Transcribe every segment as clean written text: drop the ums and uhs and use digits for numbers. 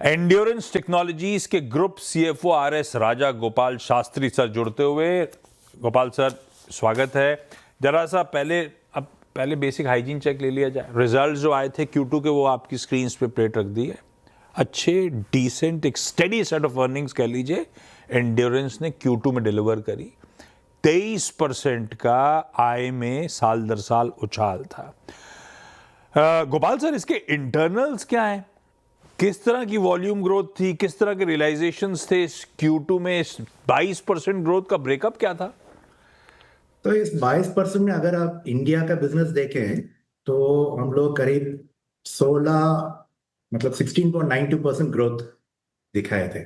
Endurance technologies के group CFO RS राजा Gopal Shastri sir जुड़ते हुए। गोपाल सर, स्वागत है। जरा सा पहले बेसिक हाइजीन चेक ले लिया जाए। रिजल्ट्स जो आए थे Q2 के वो आपकी स्क्रीन पे प्लेट रख दी है। अच्छे डिसेंट एक स्टेडी सेट ऑफ अर्निंग्स कह लीजिए एंड्योरेंस ने Q2 में डिलीवर करी। 23% का आय में साल दर साल उछाल था। गोपाल सर, इसके इंटरनल्स क्या हैं? किस तरह की वॉल्यूम ग्रोथ थी, किस तरह के रियलाइजेशंस थे इस Q2 में? इस 22% ग्रोथ का ब्रेकअप क्या था? तो इस 22% में अगर आप इंडिया का बिजनेस देखें तो हम लोग करीब 16.92% ग्रोथ दिखाए थे।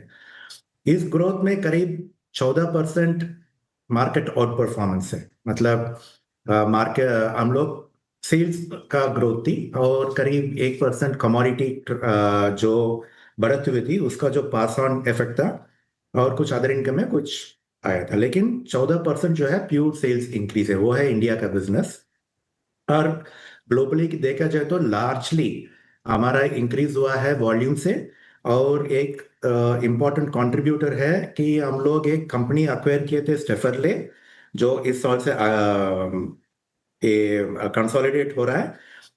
इस ग्रोथ में करीब 14% मार्केट आउट परफॉर्मेंस है। मतलब मार्केट हम लोग सेल्स का ग्रोथ थी और करीब 1% कमोडिटी जो बढ़त हुई थी उसका जो पास ऑन इफेक्ट था और कुछ अदर इनकम में कुछ आया था। लेकिन 14% जो है प्योर सेल्स इंक्रीज है, वो है इंडिया का बिजनेस। और ग्लोबली देखा जाए तो लार्जली हमारा इंक्रीज हुआ है वॉल्यूम से। और एक इम्पॉर्टेंट कंट्रीब्यूटर है कि हम लोग एक कंपनी अक्वायर किए थे स्टेफरले, जो इस साल से कंसोलिडेट हो रहा है,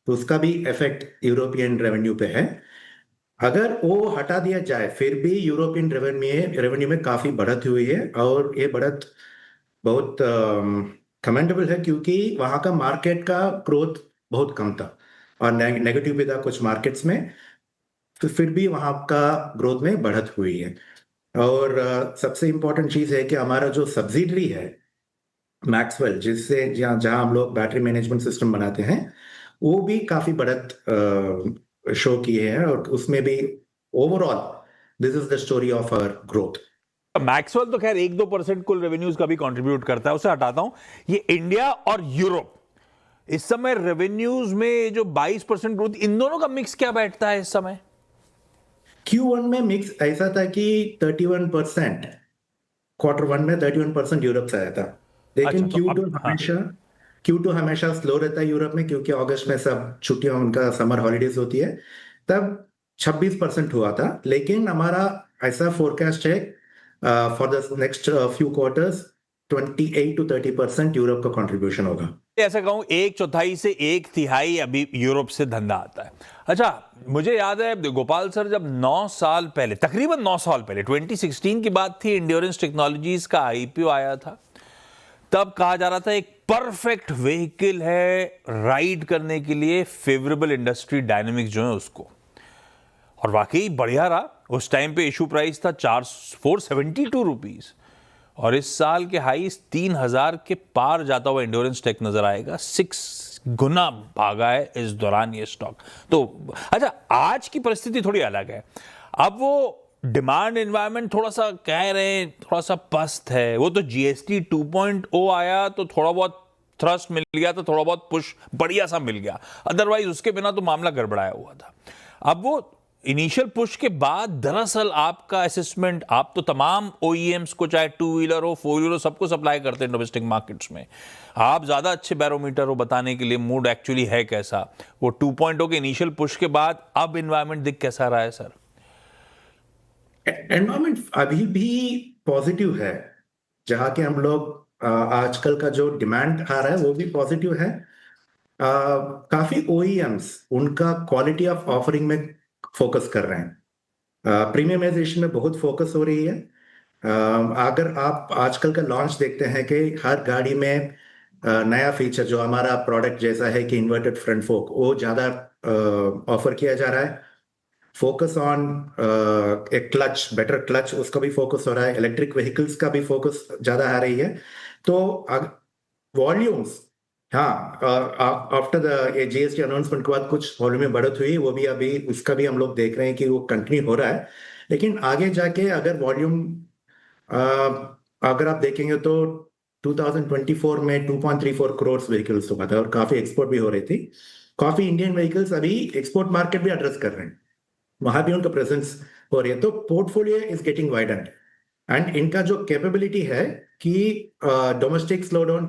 तो उसका भी इफेक्ट यूरोपियन रेवेन्यू पे है। अगर वो हटा दिया जाए फिर भी यूरोपियन रेवेन्यू में काफी बढ़त हुई है और ये बढ़त बहुत कमेंडेबल है, क्योंकि वहां का मार्केट का ग्रोथ बहुत कम था और नेगेटिव भी था कुछ मार्केट्स में। तो फिर भी वहां का ग्रोथ में बढ़त हुई है। और सबसे इंपॉर्टेंट चीज है कि हमारा जो सब्सिडरी है मैक्सवेल, जिससे जहाँ जहाँ हम लोग बैटरी मैनेजमेंट सिस्टम बनाते हैं, वो भी काफी बढ़त शो किए हैं और उसमें भी overall this is the story of our growth. Maxwell तो खैर 1-2% कुल रेवेन्यूज का भी कंट्रीब्यूट करता है, उसे हटाता हूं। ये इंडिया और यूरोप इस समय रेवेन्यूज में जो 22% ग्रोथ, इन दोनों का मिक्स क्या बैठता है इस समय? Q1 में मिक्स ऐसा था कि 31%, Q1 में 31% यूरोप से आया था। अच्छा, लेकिन तो अब हाँ। Q2 हमेशा स्लो रहता है यूरोप में, क्योंकि अगस्त में सब छुट्टियां, उनका समर हॉलीडेज होती है। तब 26% हुआ था। लेकिन हमारा ऐसा फोरकास्ट है for the next few quarters 28 to 30% Europe का कंट्रीब्यूशन होगा। ऐसा कहूं, एक चौथाई से एक तिहाई अभी यूरोप से धंधा आता है। अच्छा, मुझे याद है गोपाल सर, जब 9 साल पहले, तकरीबन 9 साल पहले, 2016 की बात थी, एंड्योरेंस टेक्नोलॉजीज का आईपीओ आया था। तब कहा जा रहा था एक परफेक्ट व्हीकल है राइड करने के लिए, फेवरेबल इंडस्ट्री डायनेमिक्स जो है उसको। और वाकई बढ़िया रहा। उस टाइम पे इशू प्राइस था 472 रुपीज और इस साल के हाईस 3000 के पार जाता हुआ एंड्योरेंस टेक नजर आएगा। 6 गुना भागा है इस दौरान ये स्टॉक। तो अच्छा, आज की परिस्थिति थोड़ी अलग है। अब वो डिमांड एनवायरनमेंट थोड़ा सा कह रहे हैं, थोड़ा सा पस्त है। वो तो जीएसटी 2.0 आया तो थोड़ा बहुत थ्रस्ट मिल गया, तो थोड़ा बहुत पुश बढ़िया सा मिल गया। अदरवाइज उसके बिना तो मामला गड़बड़ाया हुआ था। अब वो इनिशियल पुश के बाद दरअसल आपका असेसमेंट, आप तो तमाम ओईएम्स को, चाहे 2 व्हीलर हो 4 व्हीलर हो, सबको सप्लाई करते हैं डोमेस्टिक मार्केट्स में। आप ज्यादा अच्छे बैरोमीटर हो बताने के लिए मूड एक्चुअली है कैसा। वो 2.0 के इनिशियल पुश के बाद अब इन्वायरमेंट दिख कैसा रहा है सर? एनवायरमेंट अभी भी पॉजिटिव है। जहाँ के हम लोग आजकल का जो डिमांड आ रहा है वो भी पॉजिटिव है। काफी ओईएम्स उनका क्वालिटी ऑफ ऑफरिंग में फोकस कर रहे हैं। प्रीमियमाइजेशन में बहुत फोकस हो रही है। अगर आप आजकल का लॉन्च देखते हैं कि हर गाड़ी में नया फीचर, जो हमारा प्रोडक्ट जैसा है कि इन्वर्टेड फ्रंट फोक, वो ज्यादा ऑफर किया जा रहा है। फोकस ऑन एक क्लच, बेटर क्लच, उसका भी फोकस हो रहा है। इलेक्ट्रिक व्हीकल्स का भी फोकस ज्यादा आ रही है। तो वॉल्यूम्स, हाँ, आफ्टर द जीएसटी अनाउंसमेंट के बाद कुछ वॉल्यूम में बढ़त हुई, वो भी अभी उसका भी हम लोग देख रहे हैं कि वो कंटिन्यू हो रहा है। लेकिन आगे जाके अगर वॉल्यूम अगर आप देखेंगे तो 2024 में 2.34 करोड़ व्हीकल्स हुआ था और काफी एक्सपोर्ट भी हो रही थी। काफी इंडियन व्हीकल्स अभी एक्सपोर्ट मार्केट भी एड्रेस कर रहे हैं, वहां भी उनका प्रेजेंस हो रही है। तो portfolio is getting widened and इनका जो कैपेबिलिटी है कि डोमेस्टिक स्लो डाउन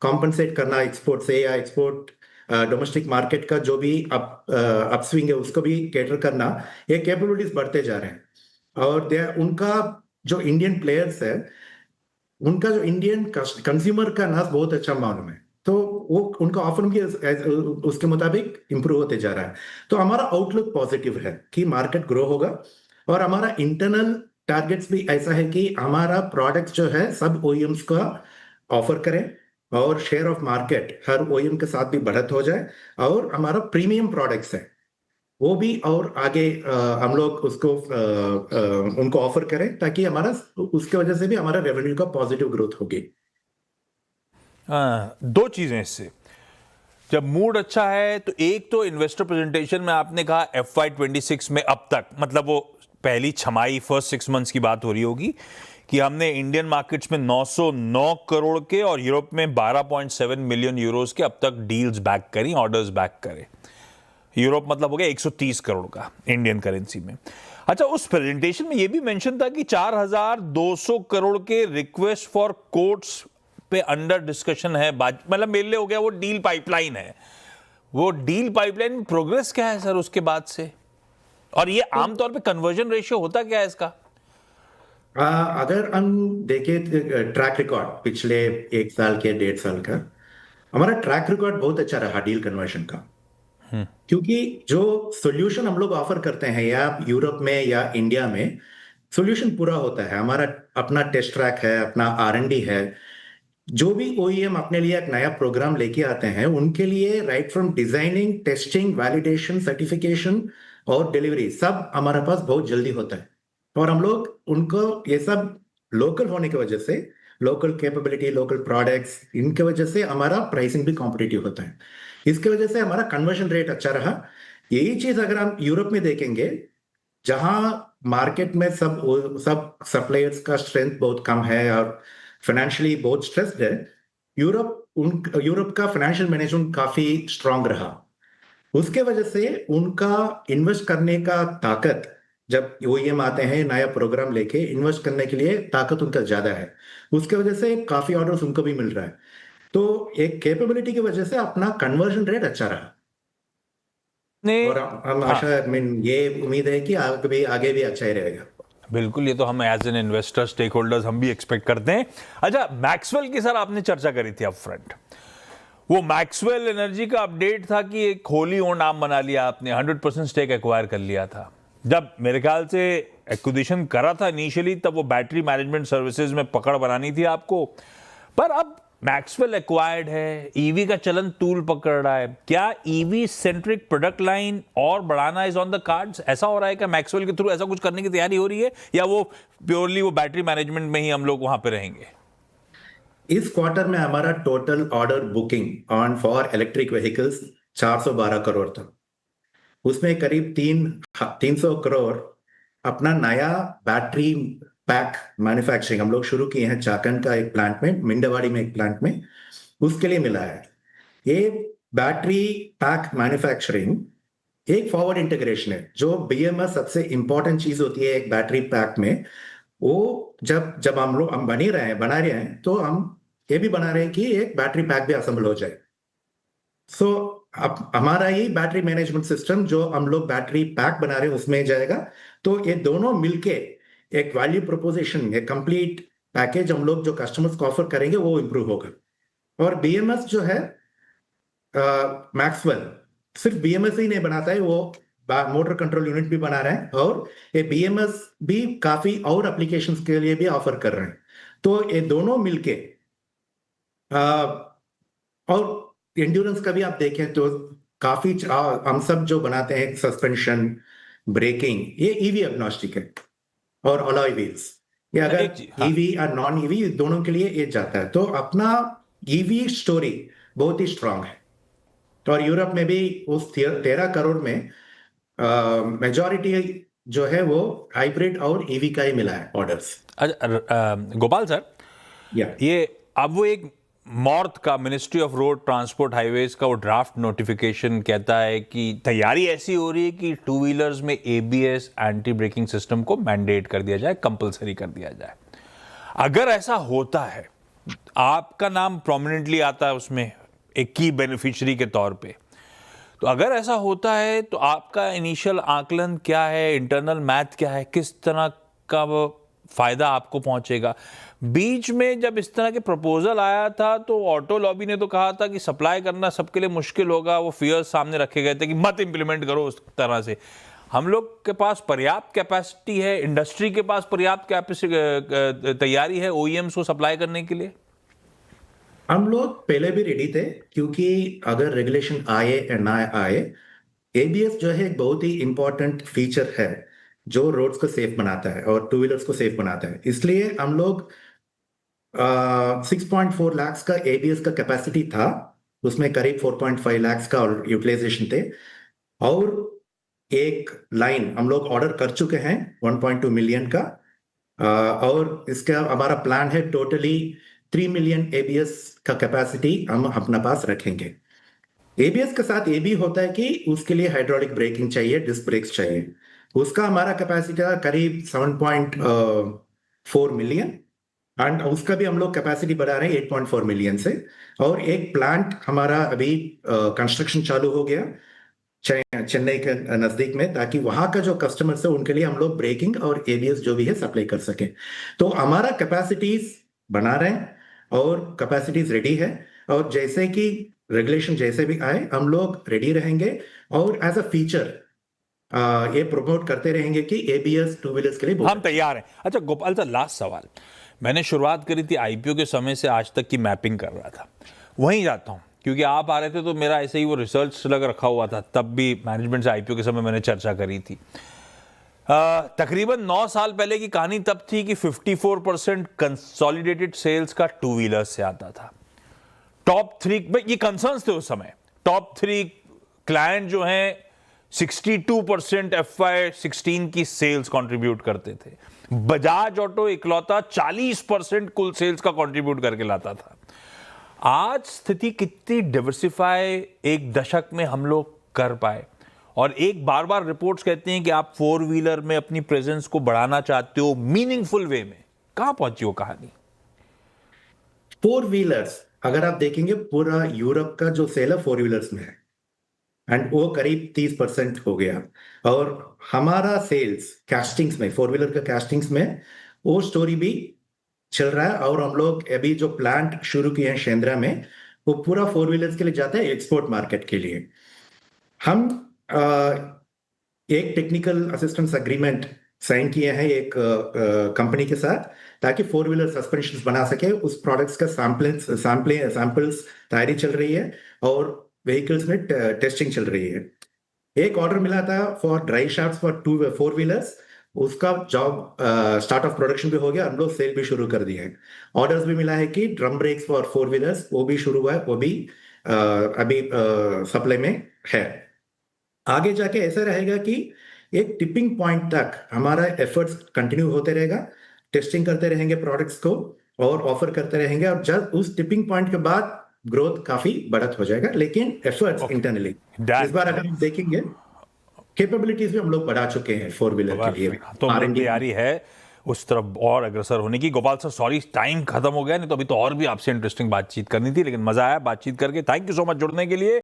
कॉम्पनसेट करना एक्सपोर्ट से, या एक्सपोर्ट डोमेस्टिक मार्केट का जो भी अपस्विंग है उसको भी कैटर करना, ये कैपेबिलिटीज बढ़ते जा रहे हैं। और उनका जो इंडियन प्लेयर्स है, उनका जो इंडियन कंज्यूमर का नाज बहुत अच्छा मालूम है, तो वो उनका ऑफर भी उसके मुताबिक इंप्रूव होते जा रहा है। तो हमारा आउटलुक पॉजिटिव है कि मार्केट ग्रो होगा, और हमारा इंटरनल टारगेट्स भी ऐसा है कि हमारा प्रोडक्ट्स जो है सब ओईएम्स का ऑफर करें, और share of market her OEM के साथ भी बढ़त हो जाए, और हमारा प्रीमियम प्रोडक्ट्स है वो भी और आगे हम लोग उसको उनको ऑफर करें, ताकि हमारा उसके वजह से भी हमारा रेवेन्यू का पॉजिटिव ग्रोथ होगी। दो चीजें इससे, जब मूड अच्छा है तो एक तो इन्वेस्टर प्रेजेंटेशन में आपने कहा FY26 में अब तक, मतलब वो पहली छमाही फर्स्ट 6 मंथ्स की बात हो रही होगी, कि हमने इंडियन मार्केट्स में 909 करोड़ के और यूरोप में 12.7 मिलियन यूरोस के अब तक डील्स बैक करी, ऑर्डर्स बैक करे। यूरोप मतलब हो गया 130 करोड़ का इंडियन करेंसी में। अच्छा, उस प्रेजेंटेशन में यह भी मेंशन था कि 4200 करोड़ के रिक्वेस्ट फॉर कोट्स पे अंडर डिस्कशन है, मतलब मेरे लिए हो गया वो डील पाइपलाइन है। वो डील पाइपलाइन प्रोग्रेस क्या है सर उसके बाद से, और ये आमतौर पे कन्वर्जन रेशियो होता क्या है इसका? अगर हम देखें ट्रैक रिकॉर्ड पिछले 1 साल के 1.5 साल का, हमारा ट्रैक रिकॉर्ड बहुत अच्छा रहा डील कन्वर्शन का। क्योंकि जो सॉल्यूशन हम लोग ऑफर करते हैं, या यूरोप में या इंडिया में, सॉल्यूशन पूरा होता है। हमारा अपना टेस्ट ट्रैक है, अपना R&D है। जो भी ओईएम अपने लिए एक नया प्रोग्राम लेके आते हैं, उनके लिए right from designing, testing, validation, certification और डिलीवरी सब हमारे पास बहुत जल्दी होता है। और हम लोग उनको ये सब लोकल होने की वजह से, लोकल कैपेबिलिटी, लोकल प्रोडक्ट्स, इनके वजह से हमारा प्राइसिंग भी कॉम्पिटिटिव होता है। इसके वजह से हमारा कन्वर्जन रेट अच्छा रहा। यही चीज अगर हम यूरोप में देखेंगे, जहां मार्केट में सब सप्लायर्स का स्ट्रेंथ बहुत कम है और फाइनेंशियली बहुत स्ट्रेस्ड है, यूरोप का फाइनेंशियल मैनेजमेंट काफी स्ट्रांग रहा। उसके वजह से उनका इन्वेस्ट करने का ताकत, जब ओईएम आते हैं नया प्रोग्राम लेके, इन्वेस्ट करने के लिए ताकत उनका ज्यादा है। उसके वजह से काफी ऑर्डर्स उनको भी मिल रहा है। तो एक कैपेबिलिटी की वजह से अपना कन्वर्जन रेट अच्छा रहा। और हम आशा, ये उम्मीद है कि आगे भी अच्छा ही रहेगा। बिल्कुल, ये तो हम as an investor, stakeholders, हम भी एक्सपेक्ट करते हैं। अच्छा, मैक्सवेल की सर आपने चर्चा करी थी अप फ्रंट, वो मैक्सवेल एनर्जी का अपडेट था कि एक होली ओन नाम बना लिया आपने, 100% स्टेक एक्वायर कर लिया था। जब मेरे ख्याल से एक्विजिशन करा था इनिशियली, तब वो बैटरी मैनेजमेंट सर्विसेज में पकड़ बनानी थी आपको, पर अब मैक्सवेल एक्वायर्ड है, ईवी का चलन तूल पकड़ रहा है। क्या ईवी सेंट्रिक प्रोडक्ट लाइन और बढ़ाना इज ऑन द कार्ड्स? ऐसा हो रहा है कि मैक्सवेल के थ्रू ऐसा कुछ करने की तैयारी हो रही है, या वो प्योरली वो बैटरी मैनेजमेंट में ही हम लोग वहां पे रहेंगे? इस क्वार्टर में हमारा total order booking on for electric vehicles 412 crore था। उसमें करीब 300 करोड़ अपना नया बैटरी पैक मैन्युफैक्चरिंग हम लोग शुरू किए हैं, चाकन का एक प्लांट में, मिंडवाड़ी में एक प्लांट में, उसके लिए मिला है। ये बैटरी पैक मैन्युफैक्चरिंग एक फॉरवर्ड इंटीग्रेशन है। जो BMS सबसे इंपॉर्टेंट चीज होती है एक बैटरी पैक में, वो जब हम बना रहे हैं, तो हम ये भी बना रहे हैं कि एक बैटरी पैक भी असेंबल हो जाए। सो अब हमारा ही बैटरी मैनेजमेंट सिस्टम, जो हम लोग बैटरी पैक बना रहे हैं, उसमें जाएगा। तो ये दोनों मिलके एक वैल्यू प्रोपोजिशन, एक कंप्लीट पैकेज हम लोग जो कस्टमर्स को ऑफर करेंगे, वो इंप्रूव होगा। और BMS जो है, मैक्सवेल सिर्फ BMS ही नहीं बनाता है, वो मोटर कंट्रोल यूनिट भी बना रहे हैं, और ये BMS भी काफी और एप्लीकेशंस के लिए भी ऑफर कर रहे हैं। तो ये दोनों मिलके, और एंड्योरेंस का भी आप देखें तो काफी हम सब जो बनाते हैं सस्पेंशन, ब्रेकिंग, ये ईवी एग्नोस्टिक है, और अलॉय व्हील्स, ये अगर ईवी और नॉन ईवी दोनों के लिए ये जाता है। तो अपना ईवी स्टोरी बहुत ही स्ट्रांग है। और यूरोप में भी उस 13 करोड़ में मेजॉरिटी जो है वो हाइब्रिड और ईवी का ही मिला है ऑर्डर्स। गोपाल सर, ये अब वो एक मॉर्थ का, ministry of road transport highways का वो ड्राफ्ट नोटिफिकेशन कहता है कि तैयारी ऐसी हो रही है कि 2 व्हीलर्स में ABS एंटी ब्रेकिंग सिस्टम को मैंडेट कर दिया जाए, कंपलसरी कर दिया जाए। अगर ऐसा होता है, आपका नाम प्रोमिनेंटली आता है उसमें, एक की बेनिफिशियरी के तौर पे। तो अगर ऐसा होता है तो आपका इनिशियल आकलन क्या है, इंटरनल मैथ क्या है, किस तरह का वो फायदा आपको पहुंचेगा? बीच में जब इस तरह के प्रपोजल आया था तो ऑटो लॉबी ने तो कहा था कि सप्लाई करना सबके लिए मुश्किल होगा, वो फियर्स सामने रखे गए थे कि मत इंप्लीमेंट करो उस तरह से। हम लोग के पास पर्याप्त कैपेसिटी है, इंडस्ट्री के पास पर्याप्त तैयारी है ओईएम्स को सप्लाई करने के लिए? हम लोग पहले भी रेडी थे, क्योंकि अगर रेगुलेशन आए या ना आए, एबीएस जो है एक बहुत ही इंपॉर्टेंट फीचर है जो रोड्स को सेफ बनाता है और टू व्हीलर्स को सेफ बनाता है। इसलिए हम लोग 6.4 लाख का एबीएस का कैपेसिटी था, उसमें करीब 4.5 लाख का यूटिलाइजेशन थे, और एक लाइन हम लोग ऑर्डर कर चुके हैं 1.2 मिलियन का। और इसका हमारा प्लान है टोटली 3 मिलियन एबीएस का कैपेसिटी हम अपना पास रखेंगे। एबीएस के साथ ये भी होता है कि उसके लिए हाइड्रोलिक ब्रेकिंग चाहिए, डिस्क ब्रेक्स चाहिए। उसका हमारा कैपेसिटी करीब 7.4 मिलियन, एंड उसका भी हम लोग कैपेसिटी बढ़ा रहे हैं 8.4 मिलियन से। और एक प्लांट हमारा अभी कंस्ट्रक्शन चालू हो गया चेन्नई के नजदीक में, ताकि वहां का जो कस्टमर्स है उनके लिए हम लोग ब्रेकिंग और एबीएस जो भी है सप्लाई कर सके। तो हमारा कैपेसिटीज बना रहे हैं और कैपेसिटीज रेडी है, और जैसे कि रेगुलेशन जैसे भी आए हम लोग रेडी रहेंगे और एज अ फीचर ये प्रमोट करते रहेंगे कि एबीएस टू व्हीलर्स के लिए हम तैयार हैं। अच्छा गोपाल सर, लास्ट सवाल। मैंने शुरुआत करी थी आईपीओ के समय से आज तक की मैपिंग कर रहा था, वहीं जाता हूं क्योंकि आप आ रहे थे तो मेरा ऐसे ही वो रिसर्च लग रखा हुआ था, तब भी मैनेजमेंट से आईपीओ के समय मैंने चर्चा करी थी। तकरीबन 9 साल पहले की कहानी तब थी कि 54% कंसोलिडेटेड सेल्स का टू व्हीलर्स से आता था। टॉप 3 ये कंसर्न्स थे उस समय, टॉप 3 क्लाइंट जो हैं 62% FY16 की सेल्स कंट्रीब्यूट करते थे। बजाज ऑटो इकलौता 40% कुल सेल्स का कंट्रीब्यूट करके लाता था। आज स्थिति कितनी डिवर्सिफाई एक दशक में हम लोग कर पाए, और एक बार बार रिपोर्ट्स कहते हैं कि आप 4 व्हीलर में अपनी प्रेजेंस को बढ़ाना चाहते हो मीनिंगफुल वे में। कहां पहुंची वो कहानी? 4 व्हीलर्स अगर आप देखेंगे, पूरा यूरोप का जो सेल है 4 व्हीलर्स में है, एंड वो करीब 30% हो गया। और हमारा सेल्स कास्टिंग्स में, 4 व्हीलर का कास्टिंग्स में वो स्टोरी भी चल रहा है। और हम लोग अभी जो प्लांट शुरू किए हैं शेंद्रा में, वो पूरा 4 व्हीलर्स के लिए जाता है, एक्सपोर्ट मार्केट के लिए। हम एक टेक्निकल असिस्टेंस एग्रीमेंट साइन किए हैं एक कंपनी के साथ, ताकि 4 व्हीलर सस्पेंशन बना सके। उस प्रोडक्ट्स का सैंपल्स तैयारी चल रही है और व्हीकल्स में टेस्टिंग चल रही है। एक ऑर्डर मिला था for drive shafts for 4 wheelers, उसका जॉब स्टार्ट ऑफ प्रोडक्शन भी हो गया, हम लोग सेल भी शुरू कर दिए हैं। ऑर्डर्स भी मिला है कि ड्रम ब्रेक्स फॉर 4 व्हीलर्स, वो भी शुरू हुआ है, वो भी अभी सप्लाई में है। आगे जाके ऐसा रहेगा कि एक टिपिंग पॉइंट तक हमारा एफर्ट्स कंटिन्यू होते रहेगा, टेस्टिंग करते रहेंगे प्रोडक्ट्स को और ऑफर करते रहेंगे, और जब उस टिपिंग पॉइंट के बाद ग्रोथ काफी बढ़त हो जाएगा। लेकिन एफर्ट्स इंटरनली इस बार अगर हम देखेंगे, कैपेबिलिटीज भी हम लोग बढ़ा चुके हैं 4 व्हीलर के लिए। तो तैयारी है उस तरफ और अग्रसर होने की। गोपाल सर सॉरी टाइम खत्म हो गया, नहीं तो अभी तो और भी आपसे इंटरेस्टिंग बातचीत करनी थी, लेकिन मजा आया बातचीत करके। थैंक यू सो मच जुड़ने के लिए।